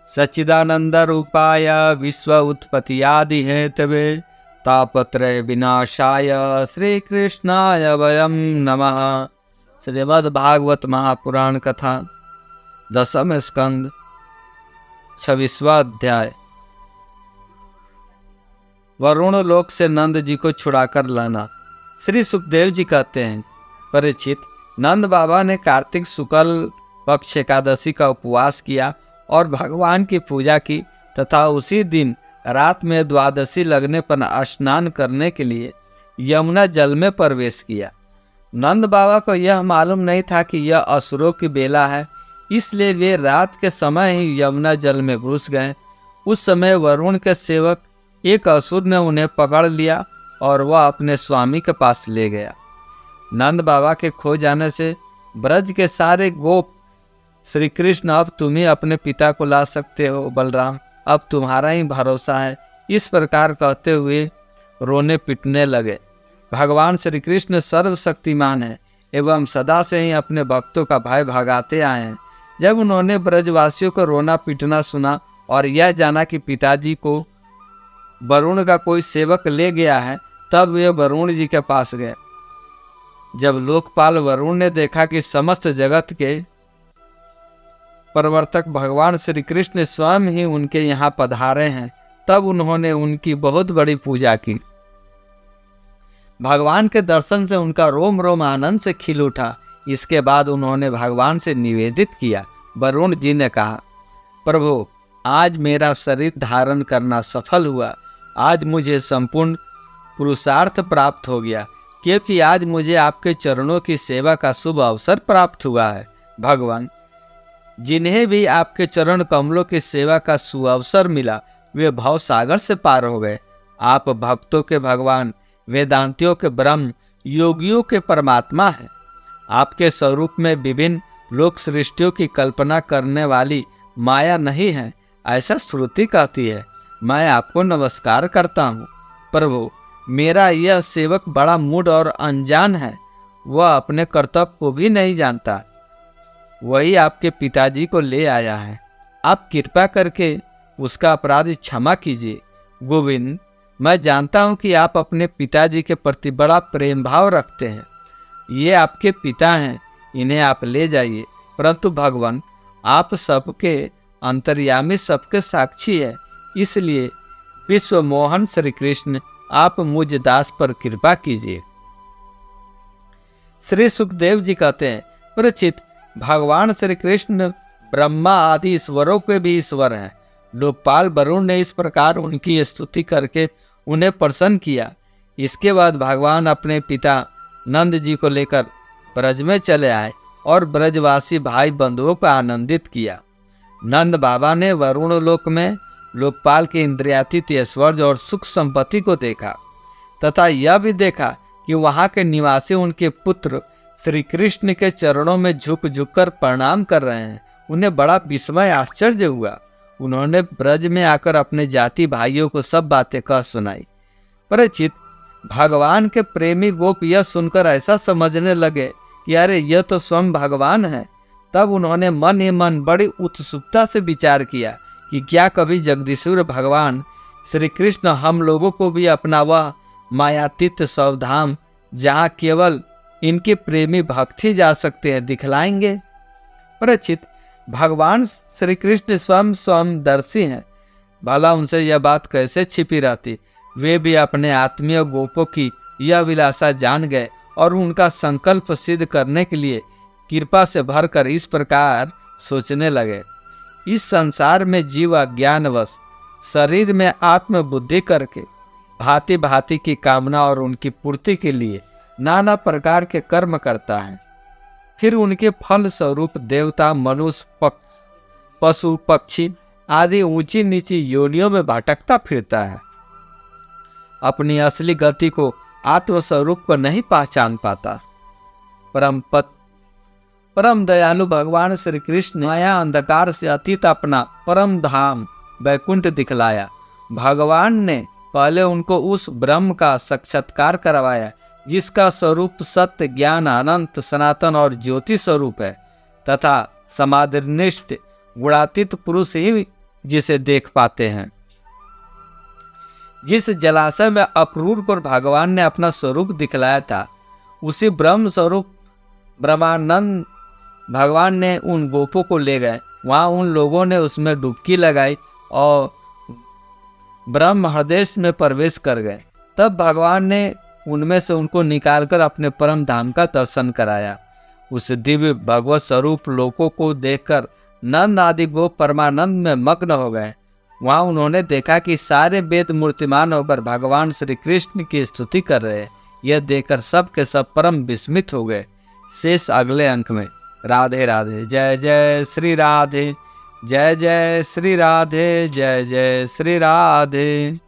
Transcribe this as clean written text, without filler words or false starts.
सच्चिदानंद रूपाय विश्व उत्पत्तियादि हेतवे तापत्रय विनाशाय श्री कृष्णाय वयम नमः। श्रीमद् भागवत महापुराण कथा 10वें स्कंद 26वां अध्याय। वरुण लोक से नंद जी को छुड़ाकर लाना। श्री सुखदेव जी कहते हैं, परीक्षित, नंद बाबा ने कार्तिक शुक्ल पक्ष एकादशी का उपवास किया और भगवान की पूजा की तथा उसी दिन रात में द्वादशी लगने पर स्नान करने के लिए यमुना जल में प्रवेश किया। नंद बाबा को यह मालूम नहीं था कि यह असुरों की बेला है, इसलिए वे रात के समय ही यमुना जल में घुस गए। उस समय वरुण के सेवक एक असुर ने उन्हें पकड़ लिया और वह अपने स्वामी के पास ले गया। नंद बाबा के खो जाने से ब्रज के सारे गोप, श्री कृष्ण अब तुम ही अपने पिता को ला सकते हो बलराम, अब तुम्हारा ही भरोसा है, इस प्रकार कहते हुए रोने पिटने लगे। भगवान श्री कृष्ण सर्वशक्तिमान है एवं सदा से ही अपने भक्तों का भय भगाते आए हैं। जब उन्होंने ब्रजवासियों को रोना पीटना सुना और यह जाना कि पिताजी को वरुण का कोई सेवक ले गया है, तब वे वरुण जी के पास गए। जब लोकपाल वरुण ने देखा कि समस्त जगत के प्रवर्तक भगवान श्री कृष्ण स्वयं ही उनके यहाँ पधारे हैं, तब उन्होंने उनकी बहुत बड़ी पूजा की। भगवान के दर्शन से उनका रोम रोम आनंद से खिल उठा। इसके बाद उन्होंने भगवान से निवेदित किया। वरुण जी ने कहा, प्रभु, आज मेरा शरीर धारण करना सफल हुआ। आज मुझे संपूर्ण पुरुषार्थ प्राप्त हो गया, क्योंकि आज मुझे आपके चरणों की सेवा का शुभ अवसर प्राप्त हुआ है। भगवान, जिन्हें भी आपके चरण कमलों की सेवा का सुअवसर मिला, वे भव सागर से पार हो गए। आप भक्तों के भगवान, वेदांतियों के ब्रह्म, योगियों के परमात्मा हैं। आपके स्वरूप में विभिन्न लोक सृष्टियों की कल्पना करने वाली माया नहीं है, ऐसा श्रुति कहती है। मैं आपको नमस्कार करता हूँ। प्रभु, मेरा यह सेवक बड़ा मूढ़ और अनजान है, वह अपने कर्तव्य को भी नहीं जानता। वही आपके पिताजी को ले आया है, आप कृपा करके उसका अपराध क्षमा कीजिए। गोविंद, मैं जानता हूँ कि आप अपने पिताजी के प्रति बड़ा प्रेम भाव रखते हैं। ये आपके पिता हैं, इन्हें आप ले जाइए। परंतु भगवान, आप सबके अंतर्यामी, सबके साक्षी है, इसलिए विश्व मोहन श्री कृष्ण, आप मुझ दास पर कृपा कीजिए। श्री सुखदेव जी कहते हैं, परीक्षित, भगवान श्री कृष्ण ब्रह्मा आदि ईश्वरों के भी ईश्वर हैं। लोकपाल वरुण ने इस प्रकार उनकी स्तुति करके उन्हें प्रसन्न किया। इसके बाद भगवान अपने पिता नंद जी को लेकर ब्रज में चले आए और ब्रजवासी भाई बंधुओं को आनंदित किया। नंद बाबा ने वरुण लोक में लोकपाल के इंद्रियातीत ऐश्वर्य और सुख संपत्ति को देखा तथा यह भी देखा कि वहाँ के निवासी उनके पुत्र श्री कृष्ण के चरणों में झुक झुक कर प्रणाम कर रहे हैं। उन्हें बड़ा विस्मय आश्चर्य हुआ। उन्होंने ब्रज में आकर अपने जाति भाइयों को सब बातें कह सुनाई। परीक्षित, भगवान के प्रेमी गोप यह सुनकर ऐसा समझने लगे कि अरे यह तो स्वयं भगवान है। तब उन्होंने मन ही मन बड़ी उत्सुकता से विचार किया कि क्या कभी जगदीश्वर भगवान श्री कृष्ण हम लोगों को भी अपना वह मायातीत स्वधाम, जहाँ केवल इनके प्रेमी भक्त ही जा सकते हैं, दिखलाएंगे। परीक्षित, भगवान श्री कृष्ण स्वयं दर्शी हैं, भला उनसे यह बात कैसे छिपी रहती। वे भी अपने आत्मीय गोपों की यह विलासा जान गए और उनका संकल्प सिद्ध करने के लिए कृपा से भरकर इस प्रकार सोचने लगे। इस संसार में जीव अज्ञानवश शरीर में आत्मबुद्धि करके भांति भांति की कामना और उनकी पूर्ति के लिए नाना प्रकार के कर्म करता है। फिर उनके फल स्वरूप देवता, मनुष्य, पशु, पक्षी आदि ऊंची नीची योनियों में भटकता फिरता है। अपनी असली गति को, आत्मस्वरूप को नहीं पहचान पाता। परम दयालु भगवान श्री कृष्ण ने माया अंधकार से अतीत अपना परम धाम वैकुंठ दिखलाया। भगवान ने पहले उनको उस ब्रह्म का साक्षात्कार करवाया जिसका स्वरूप सत्य, ज्ञान, अनंत, सनातन और ज्योति स्वरूप है तथा समाधिनिष्ठ गुणातीत पुरुष ही जिसे देख पाते हैं। जिस जलाशय में अक्रूर को भगवान ने अपना स्वरूप दिखलाया था, उसी ब्रह्म स्वरूप ब्रह्मानंद भगवान ने उन गोपों को ले गए। वहाँ उन लोगों ने उसमें डुबकी लगाई और ब्रह्म हृदय में प्रवेश कर गए। तब भगवान ने उनमें से उनको निकालकर अपने परम धाम का दर्शन कराया। उस दिव्य भगवत स्वरूप लोकों को देखकर नंद आदि गोप परमानंद में मग्न हो गए। वहाँ उन्होंने देखा कि सारे वेद मूर्तिमान होकर भगवान श्री कृष्ण की स्तुति कर रहे हैं। यह देखकर सब के सब परम विस्मित हो गए। शेष अगले अंक में। राधे राधे। जय जय श्री राधे, जय जय श्री राधे, जय जय श्री राधे।